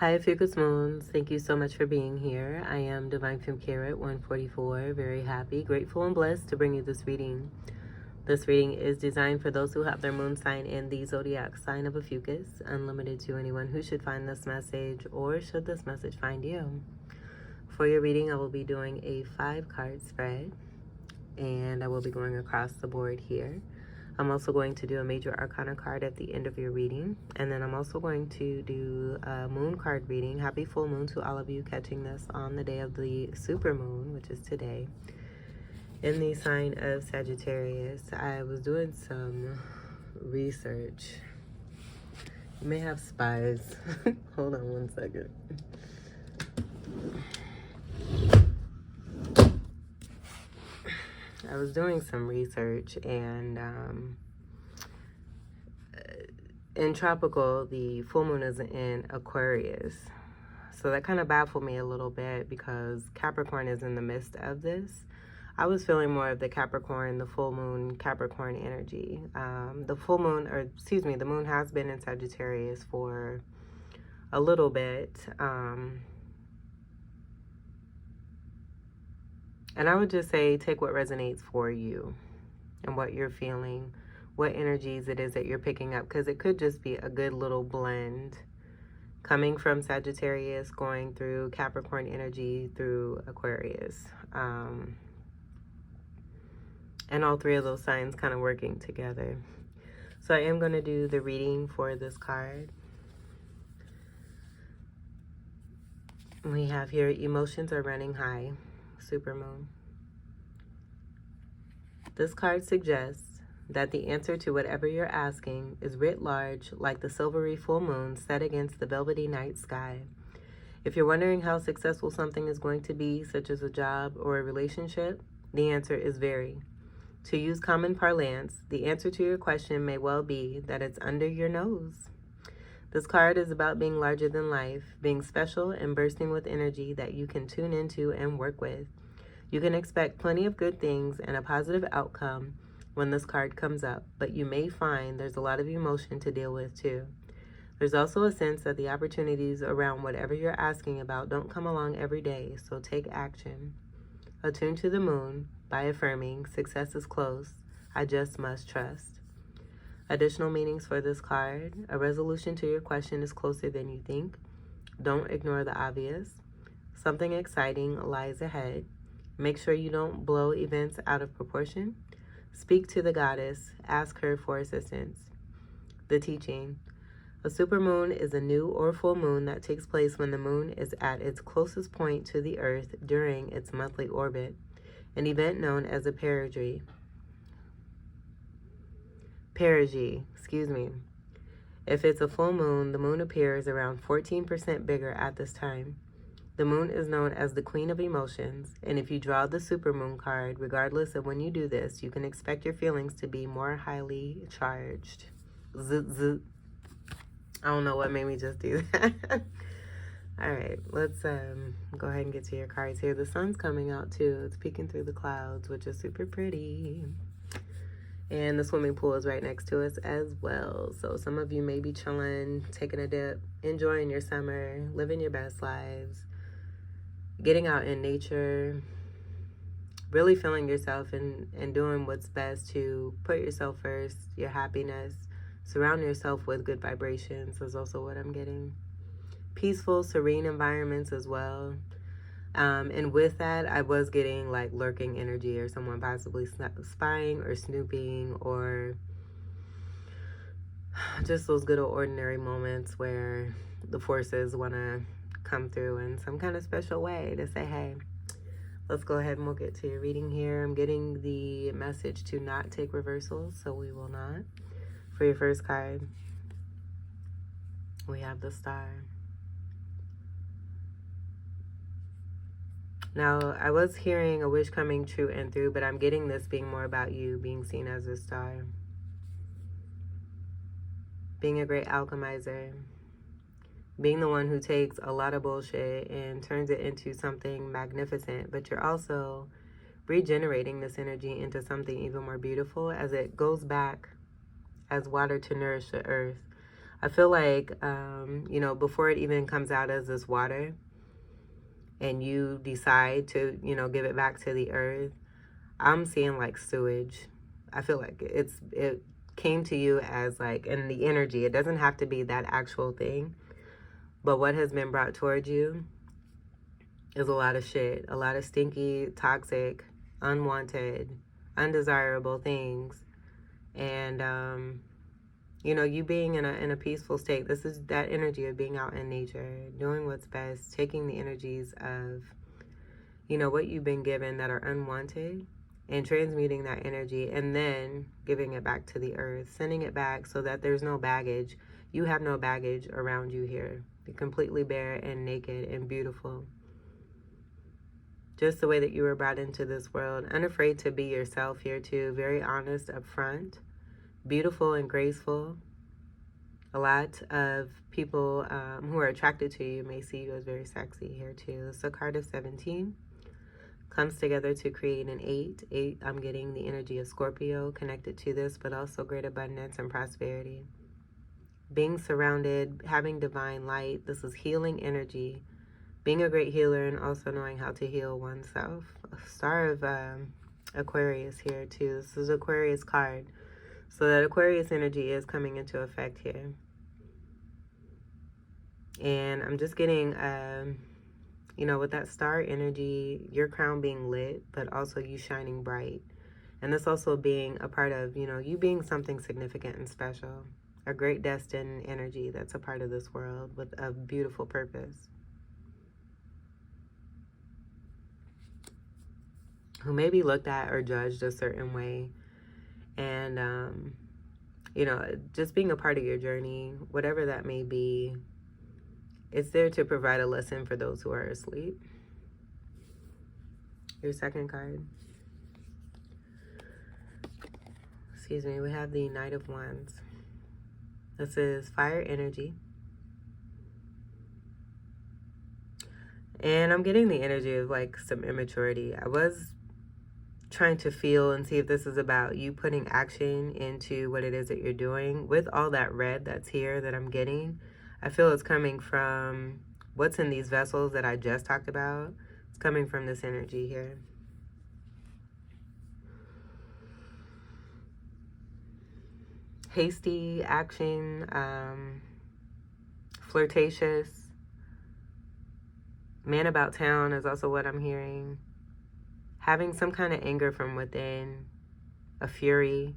Hi, Ophiuchus Moons. Thank you so much for being here. I am Divine Femme Carrot 144. Very happy, grateful, and blessed to bring you this reading. This reading is designed for those who have their moon sign in the zodiac sign of Ophiuchus, unlimited to anyone who should find this message or should this message find you. For your reading, I will be doing a 5-card spread, and I will be going across the board here. I'm also going to do a major arcana card at the end of your reading. And then I'm also going to do a moon card reading. Happy full moon to all of you catching this on the day of the super moon, which is today. In the sign of Sagittarius, I was doing some research. You may have spies. Hold on one second. I was doing some research, and in tropical, the full moon is in Aquarius. So that kind of baffled me a little bit because Capricorn is in the midst of this. I was feeling more of the Capricorn, the full moon Capricorn energy. The moon has been in Sagittarius for a little bit. And I would just say take what resonates for you and what you're feeling, what energies it is that you're picking up, because it could just be a good little blend coming from Sagittarius, going through Capricorn energy, through Aquarius. And all three of those signs kind of working together. So I am going to do the reading for this card. We have here, emotions are running high. Supermoon. This card suggests that the answer to whatever you're asking is writ large, like the silvery full moon set against the velvety night sky. If you're wondering how successful something is going to be, such as a job or a relationship, the answer is very. To use common parlance, the answer to your question may well be that it's under your nose. This card is about being larger than life, being special and bursting with energy that you can tune into and work with. You can expect plenty of good things and a positive outcome when this card comes up, but you may find there's a lot of emotion to deal with too. There's also a sense that the opportunities around whatever you're asking about don't come along every day, so take action. Attune to the moon by affirming, success is close, I just must trust. Additional meanings for this card. A resolution to your question is closer than you think. Don't ignore the obvious. Something exciting lies ahead. Make sure you don't blow events out of proportion. Speak to the goddess. Ask her for assistance. The teaching. A supermoon is a new or full moon that takes place when the moon is at its closest point to the earth during its monthly orbit, an event known as a perigee. If it's a full moon, the moon appears around 14% bigger at this time. The moon is known as the queen of emotions, and if you draw the supermoon card, regardless of when you do this, you can expect your feelings to be more highly charged. I don't know what made me just do that. All right, let's go ahead and get to your cards here. The sun's coming out too. It's peeking through the clouds, which is super pretty. And the swimming pool is right next to us as well. So some of you may be chilling, taking a dip, enjoying your summer, living your best lives, getting out in nature, really feeling yourself and doing what's best to put yourself first, your happiness, surround yourself with good vibrations is also what I'm getting. Peaceful, serene environments as well. And with that, I was getting like lurking energy or someone possibly spying or snooping, or just those good old ordinary moments where the forces want to come through in some kind of special way to say, hey, let's go ahead and we'll get to your reading here. I'm getting the message to not take reversals, so we will not. For your first card, we have the Star. Now, I was hearing a wish coming true and through, but I'm getting this being more about you being seen as a star. Being a great alchemizer. Being the one who takes a lot of bullshit and turns it into something magnificent, but you're also regenerating this energy into something even more beautiful as it goes back as water to nourish the earth. I feel like, before it even comes out as this water and you decide to, give it back to the earth, I'm seeing like sewage. I feel like it came to you as like, in the energy. It doesn't have to be that actual thing, but what has been brought towards you is a lot of shit, a lot of stinky, toxic, unwanted, undesirable things. And you being in a peaceful state, this is that energy of being out in nature, doing what's best, taking the energies of what you've been given that are unwanted, and transmuting that energy, and then giving it back to the earth, sending it back so that there's no baggage. You have no baggage around you here. You're completely bare and naked and beautiful, just the way that you were brought into this world, unafraid to be yourself here too, very honest up front, beautiful and graceful. A lot of people who are attracted to you may see you as very sexy here too. It's a card of 17. Comes together to create an 8. 8, I'm getting the energy of Scorpio connected to this, but also great abundance and prosperity. Being surrounded, having divine light. This is healing energy. Being a great healer and also knowing how to heal oneself. A star of Aquarius here too. This is Aquarius card. So that Aquarius energy is coming into effect here. And I'm just getting, with that star energy, your crown being lit, but also you shining bright. And this also being a part of, you being something significant and special. A great destined energy that's a part of this world with a beautiful purpose. Who may be looked at or judged a certain way. And, just being a part of your journey, whatever that may be, it's there to provide a lesson for those who are asleep. Your second card. Excuse me, we have the Knight of Wands. This is fire energy. And I'm getting the energy of like some immaturity. I was trying to feel and see if this is about you putting action into what it is that you're doing. With all that red that's here that I'm getting, I feel it's coming from what's in these vessels that I just talked about. It's coming from this energy here. Hasty action, flirtatious, man about town is also what I'm hearing. Having some kind of anger from within, a fury,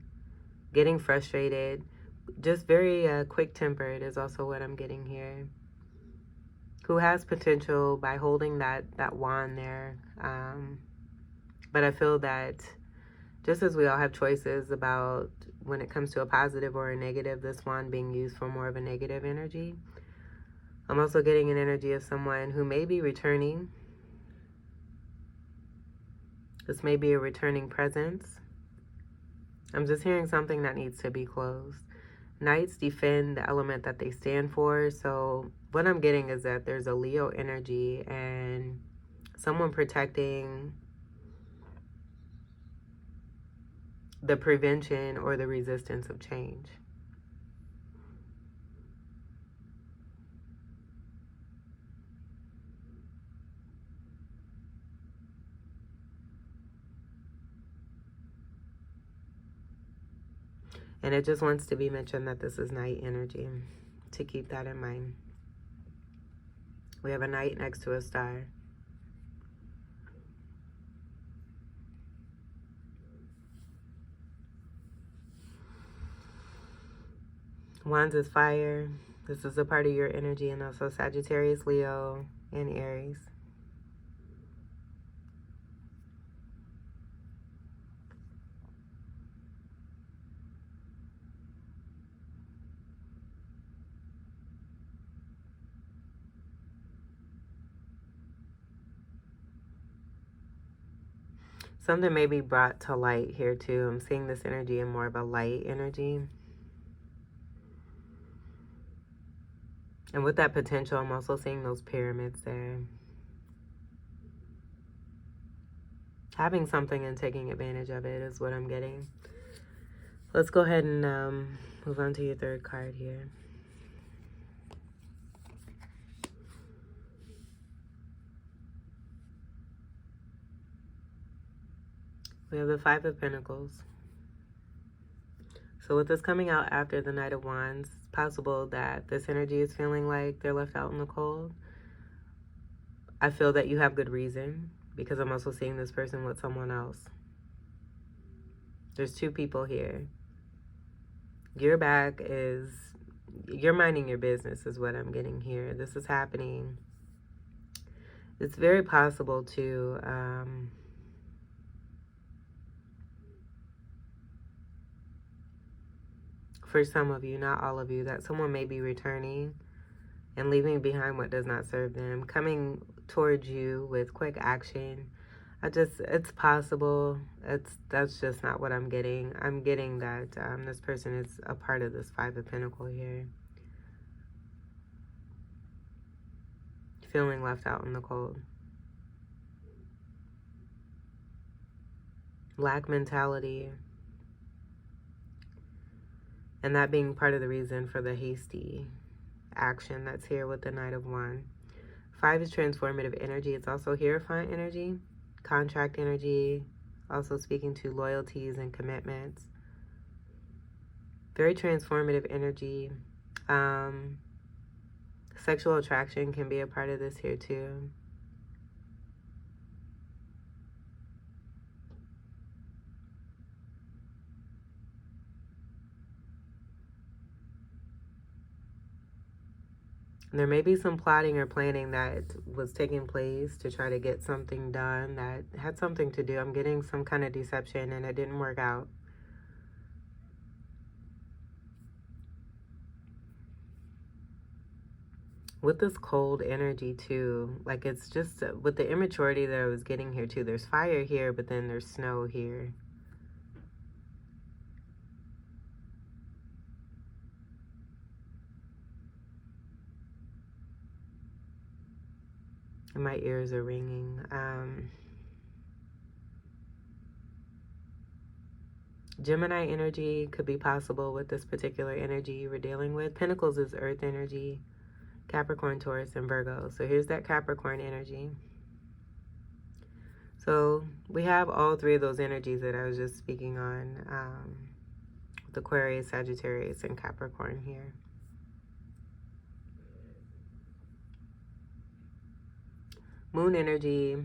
getting frustrated, just very quick-tempered is also what I'm getting here. Who has potential by holding that wand there. But I feel that just as we all have choices about when it comes to a positive or a negative, this wand being used for more of a negative energy. I'm also getting an energy of someone who may be returning. This may be a returning presence. I'm just hearing something that needs to be closed. Knights defend the element that they stand for. So what I'm getting is that there's a Leo energy and someone protecting the prevention or the resistance of change. And it just wants to be mentioned that this is night energy, to keep that in mind. We have a knight next to a star. Wands is fire. This is a part of your energy, and also Sagittarius, Leo, and Aries. Something may be brought to light here too. I'm seeing this energy in more of a light energy. And with that potential, I'm also seeing those pyramids there. Having something and taking advantage of it is what I'm getting. Let's go ahead and move on to your third card here. We have the Five of Pentacles. So with this coming out after the Knight of Wands, it's possible that this energy is feeling like they're left out in the cold. I feel that you have good reason, because I'm also seeing this person with someone else. There's two people here. Your back is, you're minding your business is what I'm getting here. This is happening. It's very possible to, for some of you, not all of you, that someone may be returning and leaving behind what does not serve them, coming towards you with quick action. It's possible. That's just not what I'm getting. I'm getting that this person is a part of this Five of Pentacles here. Feeling left out in the cold. Lack mentality. And that being part of the reason for the hasty action that's here with the Knight of Wands. 5 is transformative energy. It's also Hierophant energy, contract energy, also speaking to loyalties and commitments. Very transformative energy. Sexual attraction can be a part of this here too. There may be some plotting or planning that was taking place to try to get something done that had something to do. I'm getting some kind of deception and it didn't work out. With this cold energy too, like it's just with the immaturity that I was getting here too. There's fire here, but then there's snow here. And my ears are ringing. Gemini energy could be possible with this particular energy you were dealing with. Pentacles is earth energy. Capricorn, Taurus, and Virgo. So here's that Capricorn energy. So we have all three of those energies that I was just speaking on. With Aquarius, Sagittarius, and Capricorn here. Moon energy,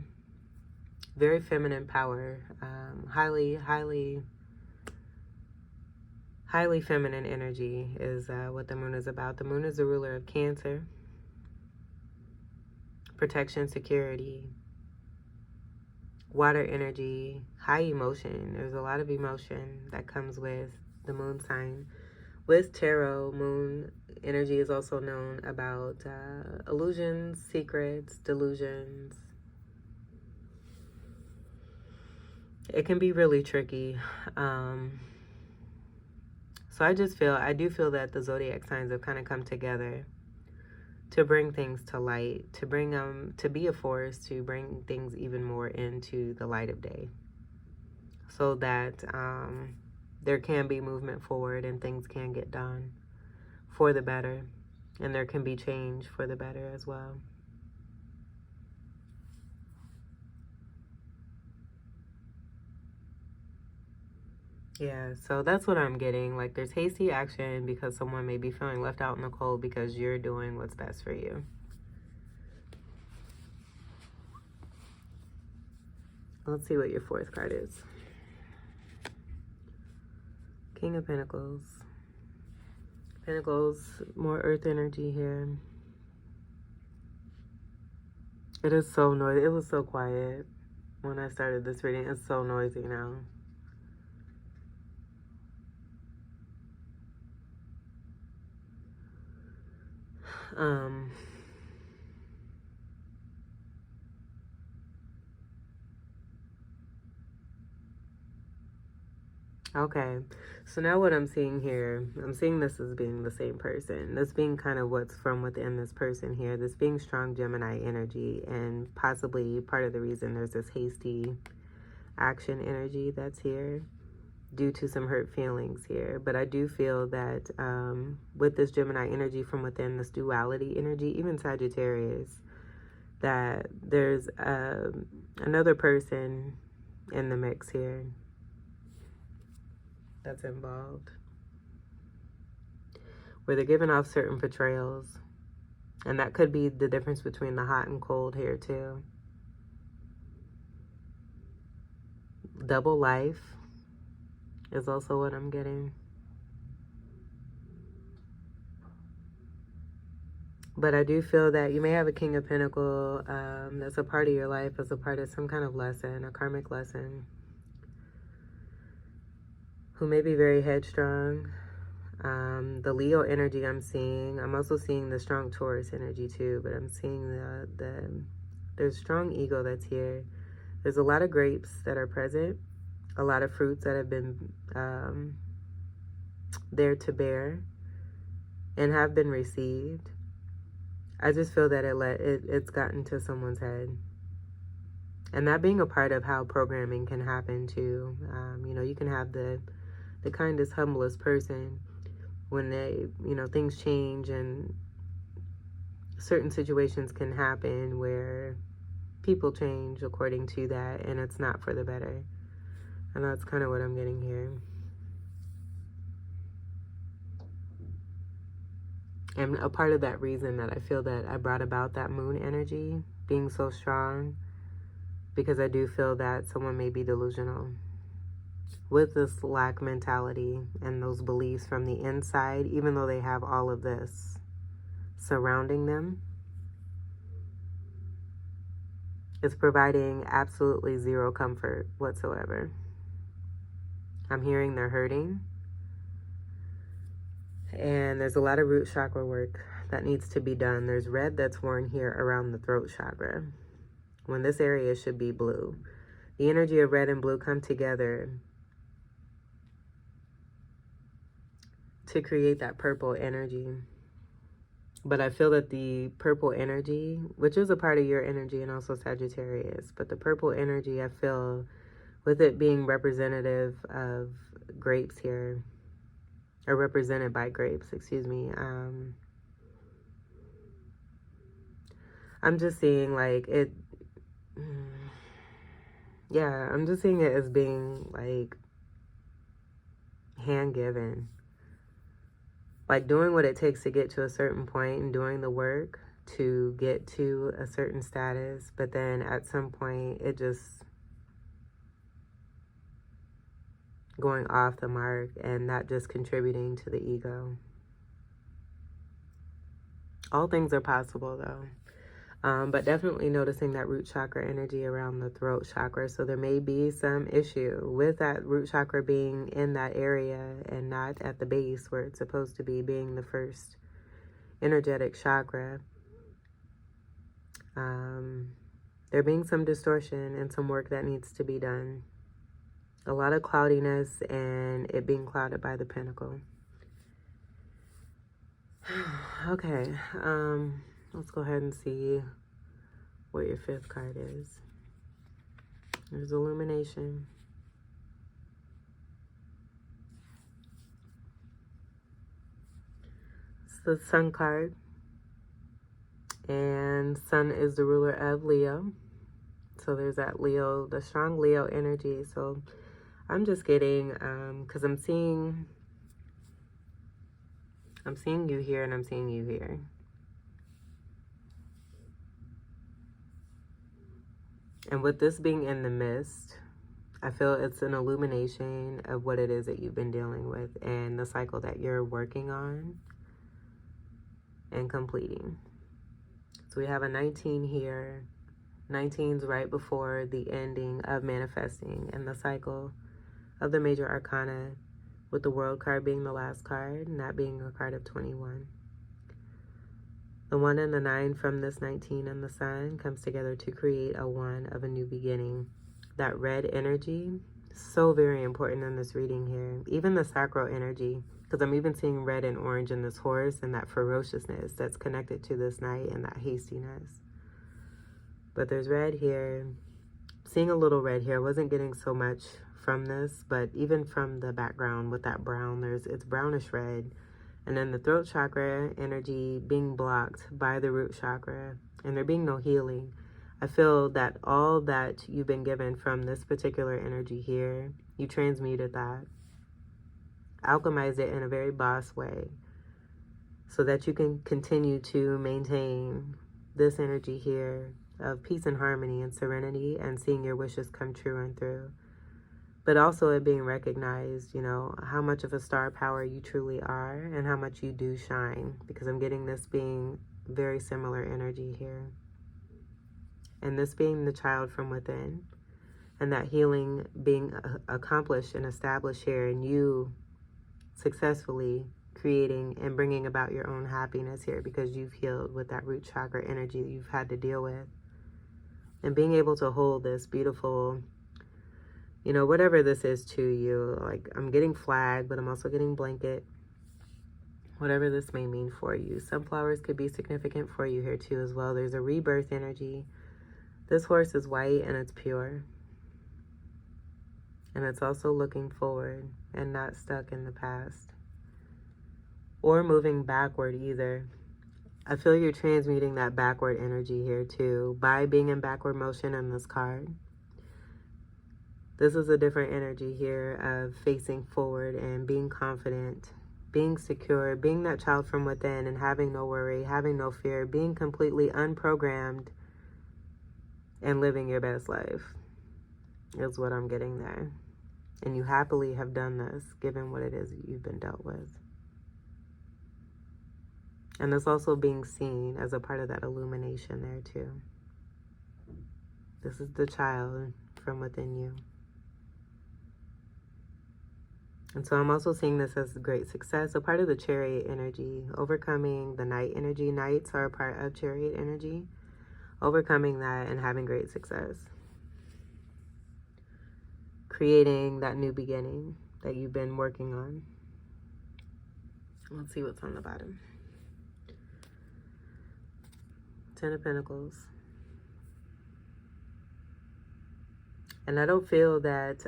very feminine power, highly feminine energy is what the moon is about. The moon is the ruler of Cancer, protection, security, water energy, high emotion. There's a lot of emotion that comes with the moon sign. With tarot, moon energy is also known about illusions, secrets, delusions. It can be really tricky. So I do feel that the zodiac signs have kind of come together to bring things to light, to bring to be a force, to bring things even more into the light of day, so that there can be movement forward and things can get done for the better, and there can be change for the better as well. Yeah, so that's what I'm getting. Like, there's hasty action because someone may be feeling left out in the cold because you're doing what's best for you. Let's see what your fourth card is. King of Pentacles. Pentacles, more earth energy here. It is so noisy. It was so quiet when I started this reading. It's so noisy now. Okay, so now what I'm seeing here, I'm seeing this as being the same person. This being kind of what's from within this person here. This being strong Gemini energy, and possibly part of the reason there's this hasty action energy that's here due to some hurt feelings here. But I do feel that with this Gemini energy from within, this duality energy, even Sagittarius, that there's another person in the mix here that's involved, where they're giving off certain portrayals. And that could be the difference between the hot and cold here too. Double life is also what I'm getting. But I do feel that you may have a King of Pentacles that's a part of your life, as a part of some kind of lesson, a karmic lesson, who may be very headstrong. The Leo energy I'm seeing. I'm also seeing the strong Taurus energy too, but I'm seeing there's strong ego that's here. There's a lot of grapes that are present, a lot of fruits that have been there to bear and have been received. I just feel that it's gotten to someone's head. And that being a part of how programming can happen too. You know, you can have the kindest, humblest person, when they, you know, things change and certain situations can happen where people change according to that, and it's not for the better. And that's kind of what I'm getting here. And a part of that reason that I feel that I brought about that moon energy being so strong, because I do feel that someone may be delusional with this lack mentality and those beliefs from the inside, even though they have all of this surrounding them. It's providing absolutely zero comfort whatsoever. I'm hearing they're hurting. And there's a lot of root chakra work that needs to be done. There's red that's worn here around the throat chakra, when this area should be blue. The energy of red and blue come together to create that purple energy. But I feel that the purple energy, which is a part of your energy and also Sagittarius, but the purple energy, I feel, with it being representative of grapes here, or represented by grapes, excuse me. I'm just seeing like it, yeah, I'm just seeing it as being like hand-given. Like doing what it takes to get to a certain point and doing the work to get to a certain status, but then at some point it just going off the mark and not just contributing to the ego. All things are possible though. But definitely noticing that root chakra energy around the throat chakra. So there may be some issue with that root chakra being in that area and not at the base where it's supposed to be, being the first energetic chakra. There being some distortion and some work that needs to be done. A lot of cloudiness and it being clouded by the pentacle. Okay, let's go ahead and see what your fifth card is. There's illumination. It's the Sun card. And Sun is the ruler of Leo. So there's that Leo, the strong Leo energy. So I'm just getting, because I'm seeing you here and I'm seeing you here. And with this being in the mist, I feel it's an illumination of what it is that you've been dealing with and the cycle that you're working on and completing. So we have a 19 here. 19's right before the ending of manifesting and the cycle of the major arcana, with the World card being the last card and that being a card of 21. The 1 and the 9 from this 19 and the Sun comes together to create a 1 of a new beginning. That red energy, so very important in this reading here. Even the sacral energy, because I'm even seeing red and orange in this horse and that ferociousness that's connected to this knight and that hastiness. But there's red here. Seeing a little red here. I wasn't getting so much from this, but even from the background with that brown, it's brownish red. And then the throat chakra energy being blocked by the root chakra and there being no healing. I feel that all that you've been given from this particular energy here, you transmuted that, alchemized it in a very boss way, so that you can continue to maintain this energy here of peace and harmony and serenity and seeing your wishes come true and through. But also it being recognized, you know, how much of a star power you truly are and how much you do shine, because I'm getting this being very similar energy here. And this being the child from within, and that healing being accomplished and established here, and you successfully creating and bringing about your own happiness here because you've healed with that root chakra energy that you've had to deal with. And being able to hold this beautiful, you know, whatever this is to you, like I'm getting flag, but I'm also getting blanket, whatever this may mean for you. Sunflowers could be significant for you here too as well. There's a rebirth energy. This horse is white and it's pure. And it's also looking forward and not stuck in the past or moving backward either. I feel you're transmuting that backward energy here too by being in backward motion in this card. This is a different energy here of facing forward and being confident, being secure, being that child from within and having no worry, having no fear, being completely unprogrammed and living your best life is what I'm getting there. And you happily have done this, given what it is that you've been dealt with. And it's also being seen as a part of that illumination there too. This is the child from within you. And so I'm also seeing this as great success, a part of the chariot energy, overcoming the night energy. Nights are a part of chariot energy. Overcoming that and having great success. Creating that new beginning that you've been working on. Let's see what's on the bottom. 10 of Pentacles. And I don't feel that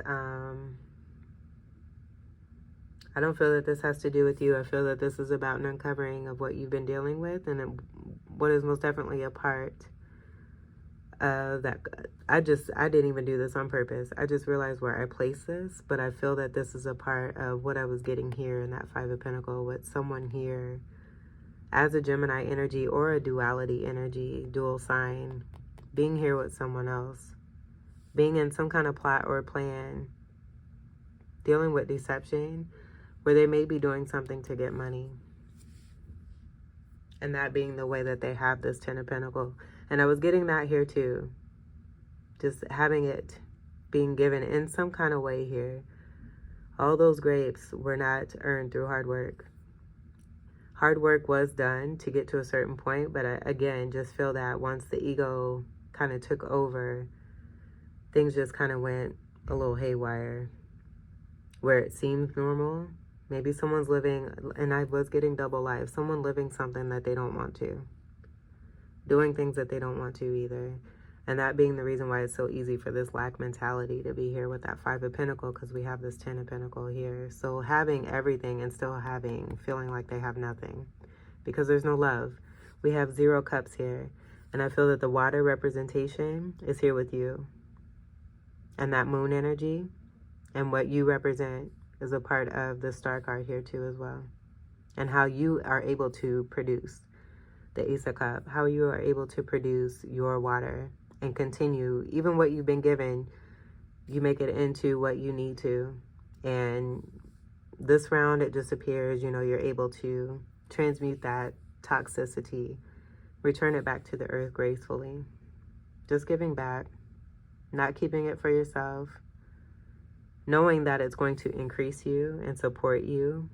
this has to do with you. I feel that this is about an uncovering of what you've been dealing with, and what is most definitely a part of that. I didn't even do this on purpose. I just realized where I placed this, but I feel that this is a part of what I was getting here in that Five of Pentacles with someone here as a Gemini energy or a duality energy, dual sign, being here with someone else, being in some kind of plot or plan, dealing with deception, where they may be doing something to get money. And that being the way that they have this 10 of Pentacles. And I was getting that here too. Just having it being given in some kind of way here. All those grapes were not earned through hard work. Hard work was done to get to a certain point, but I, again, just feel that once the ego kind of took over, things just kind of went a little haywire. Where it seems normal, maybe someone's living, and I was getting double life, someone living something that they don't want to. Doing things that they don't want to either. And that being the reason why it's so easy for this lack mentality to be here with that Five of Pentacles, because we have this 10 of Pentacles here. So having everything and still feeling like they have nothing, because there's no love. We have 0 cups here. And I feel that the water representation is here with you. And that moon energy and what you represent is a part of the star card here too as well. And how you are able to produce the Ace of Cups, how you are able to produce your water and continue, even what you've been given, you make it into what you need to. And this round, it just appears, you know, you're able to transmute that toxicity, return it back to the earth gracefully. Just giving back, not keeping it for yourself, knowing that it's going to increase you and support you,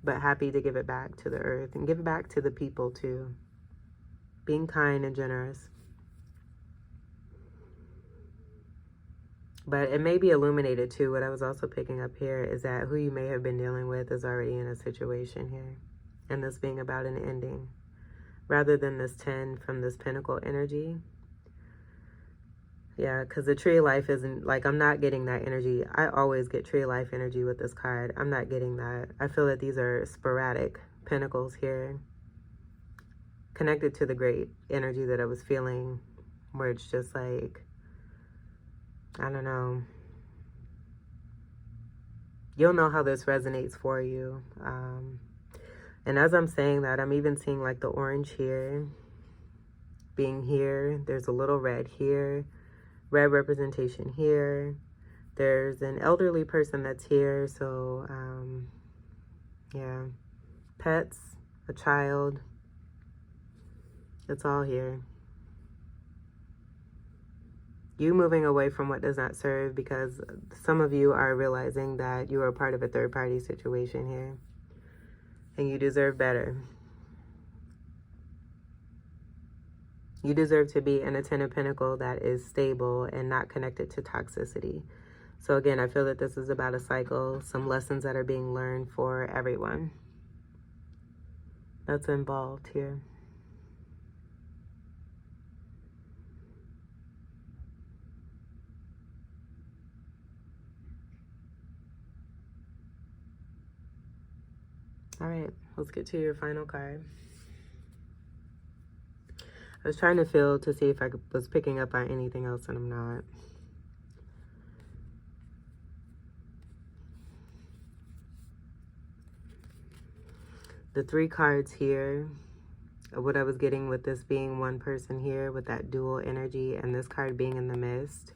but happy to give it back to the earth and give it back to the people too. Being kind and generous. But it may be illuminated too. What I was also picking up here is that who you may have been dealing with is already in a situation here. And this being about an ending. Rather than this 10 from this Pentacle energy. Yeah, because the tree of life isn't, like, I'm not getting that energy. I always get tree of life energy with this card. I'm not getting that. I feel that these are sporadic pentacles here. Connected to the great energy that I was feeling where it's just like, I don't know. You'll know how this resonates for you. And as I'm saying that, I'm even seeing like the orange here being here. There's a little red here, red representation here. There's an elderly person that's here. So, yeah, pets, a child, it's all here. You moving away from what does not serve, because some of you are realizing that you are part of a third-party situation here. And you deserve better. You deserve to be in a Ten of Pentacles that is stable and not connected to toxicity. So again, I feel that this is about a cycle, some lessons that are being learned for everyone that's involved here. All right, let's get to your final card. I was trying to feel to see if I was picking up on anything else, and I'm not. The 3 cards here, what I was getting with this being one person here with that dual energy, and this card being in the mist,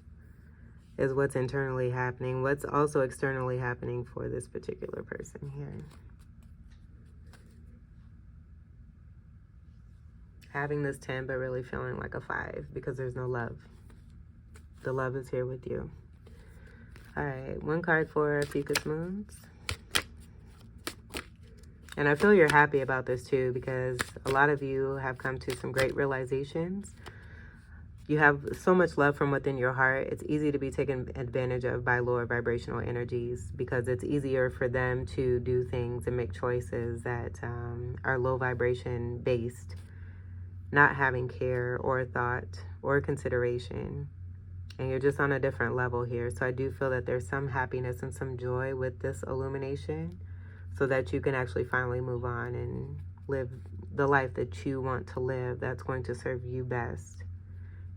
is what's internally happening. What's also externally happening for this particular person here. Having this 10, but really feeling like a 5 because there's no love. The love is here with you. All right, 1 card for Ophiuchus moons. And I feel you're happy about this too, because a lot of you have come to some great realizations. You have so much love from within your heart. It's easy to be taken advantage of by lower vibrational energies because it's easier for them to do things and make choices that are low vibration based, not having care or thought or consideration. And you're just on a different level here. So I do feel that there's some happiness and some joy with this illumination, so that you can actually finally move on and live the life that you want to live, that's going to serve you best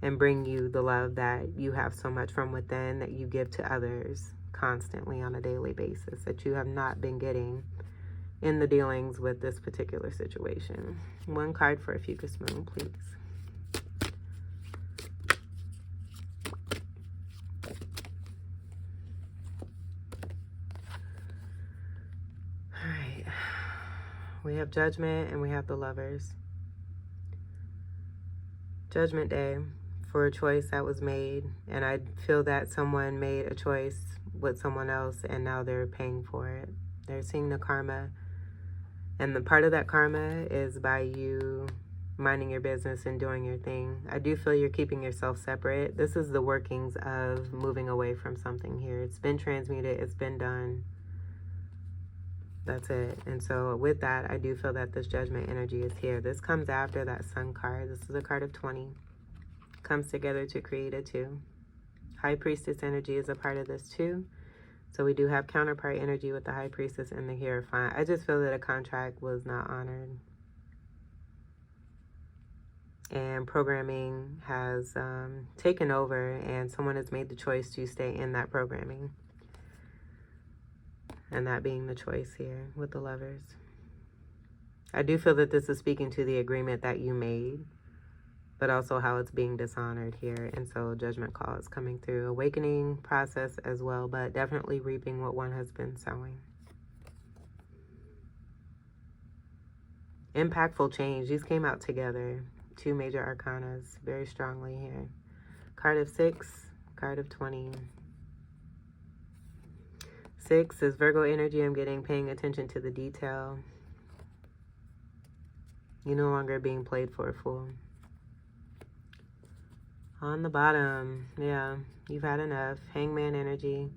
and bring you the love that you have so much from within that you give to others constantly on a daily basis that you have not been getting in the dealings with this particular situation. 1 card for Ophiuchus moon, please. All right. We have Judgment and we have the Lovers. Judgment Day for a choice that was made, and I feel that someone made a choice with someone else and now they're paying for it. They're seeing the karma, and the part of that karma is by you minding your business and doing your thing. I do feel you're keeping yourself separate. This is the workings of moving away from something here. It's been transmuted, it's been done. That's it. And so with that, I do feel that this Judgment energy is here. This comes after that Sun card. This is a card of 20. Comes together to create a 2. High Priestess energy is a part of this too. So we do have counterpart energy with the High Priestess and the Hierophant. I just feel that a contract was not honored. And programming has taken over, and someone has made the choice to stay in that programming. And that being the choice here with the Lovers. I do feel that this is speaking to the agreement that you made, but also how it's being dishonored here. And so Judgment call is coming through. Awakening process as well, but definitely reaping what one has been sowing. Impactful change. These came out together. 2 major arcanas very strongly here. Card of 6, card of 20. 6 is Virgo energy. I'm getting paying attention to the detail. You're no longer being played for a fool. On the bottom, yeah, you've had enough. Hangman energy.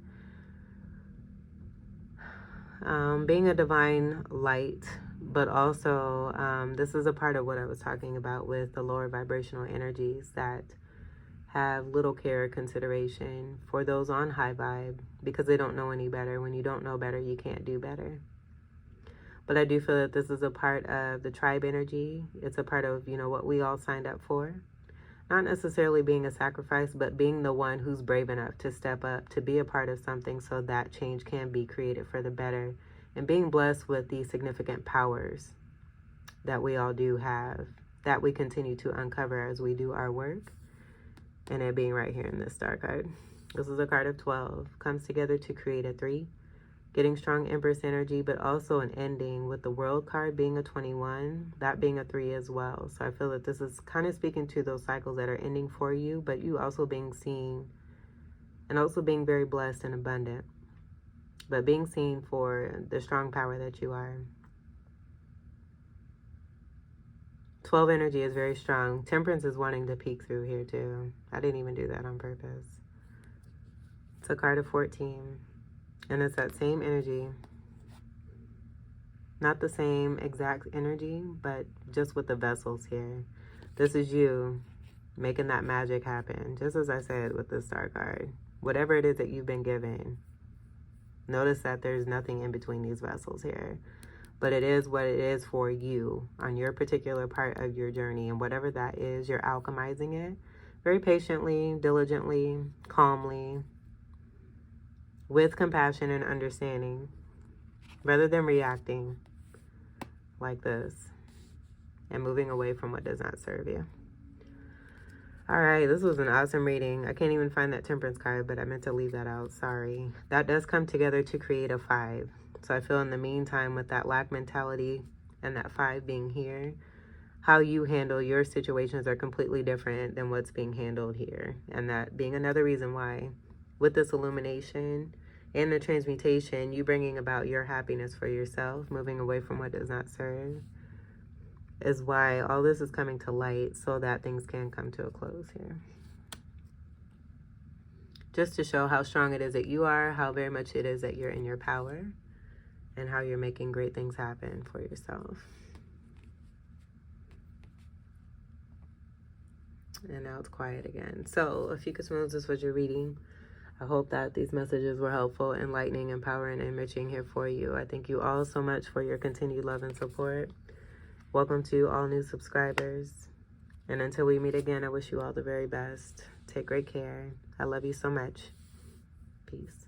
Being a divine light, but also this is a part of what I was talking about with the lower vibrational energies that have little care or consideration for those on high vibe because they don't know any better. When you don't know better, you can't do better. But I do feel that this is a part of the tribe energy. It's a part of, you know, what we all signed up for. not necessarily being a sacrifice, but being the one who's brave enough to step up, to be a part of something so that change can be created for the better, and being blessed with the significant powers that we all do have, that we continue to uncover as we do our work, and it being right here in this star card. This is a card of 12, comes together to create a 3, getting strong Empress energy, but also an ending with the World card being a 21, that being a 3 as well. So I feel that this is kind of speaking to those cycles that are ending for you, but you also being seen and also being very blessed and abundant, but being seen for the strong power that you are. 12 energy is very strong. Temperance is wanting to peek through here too. I didn't even do that on purpose. It's a card of 14. And it's that same energy. Not the same exact energy, but just with the vessels here. This is you making that magic happen. Just as I said with the star card. Whatever it is that you've been given. Notice that there's nothing in between these vessels here. But it is what it is for you on your particular part of your journey. And whatever that is, you're alchemizing it very patiently, diligently, calmly, with compassion and understanding, rather than reacting like this and moving away from what does not serve you. All right, this was an awesome reading. I can't even find that Temperance card, but I meant to leave that out. Sorry. That does come together to create a 5. So I feel in the meantime, with that lack mentality and that 5 being here, how you handle your situations are completely different than what's being handled here. And that being another reason why, with this illumination and the transmutation, you bringing about your happiness for yourself, moving away from what does not serve, is why all this is coming to light, so that things can come to a close here. Just to show how strong it is that you are, how very much it is that you're in your power, and how you're making great things happen for yourself. And now it's quiet again. So, Ophiuchus Moons, this was your reading. I hope that these messages were helpful, enlightening, empowering, and enriching here for you. I thank you all so much for your continued love and support. Welcome to all new subscribers. And until we meet again, I wish you all the very best. Take great care. I love you so much. Peace.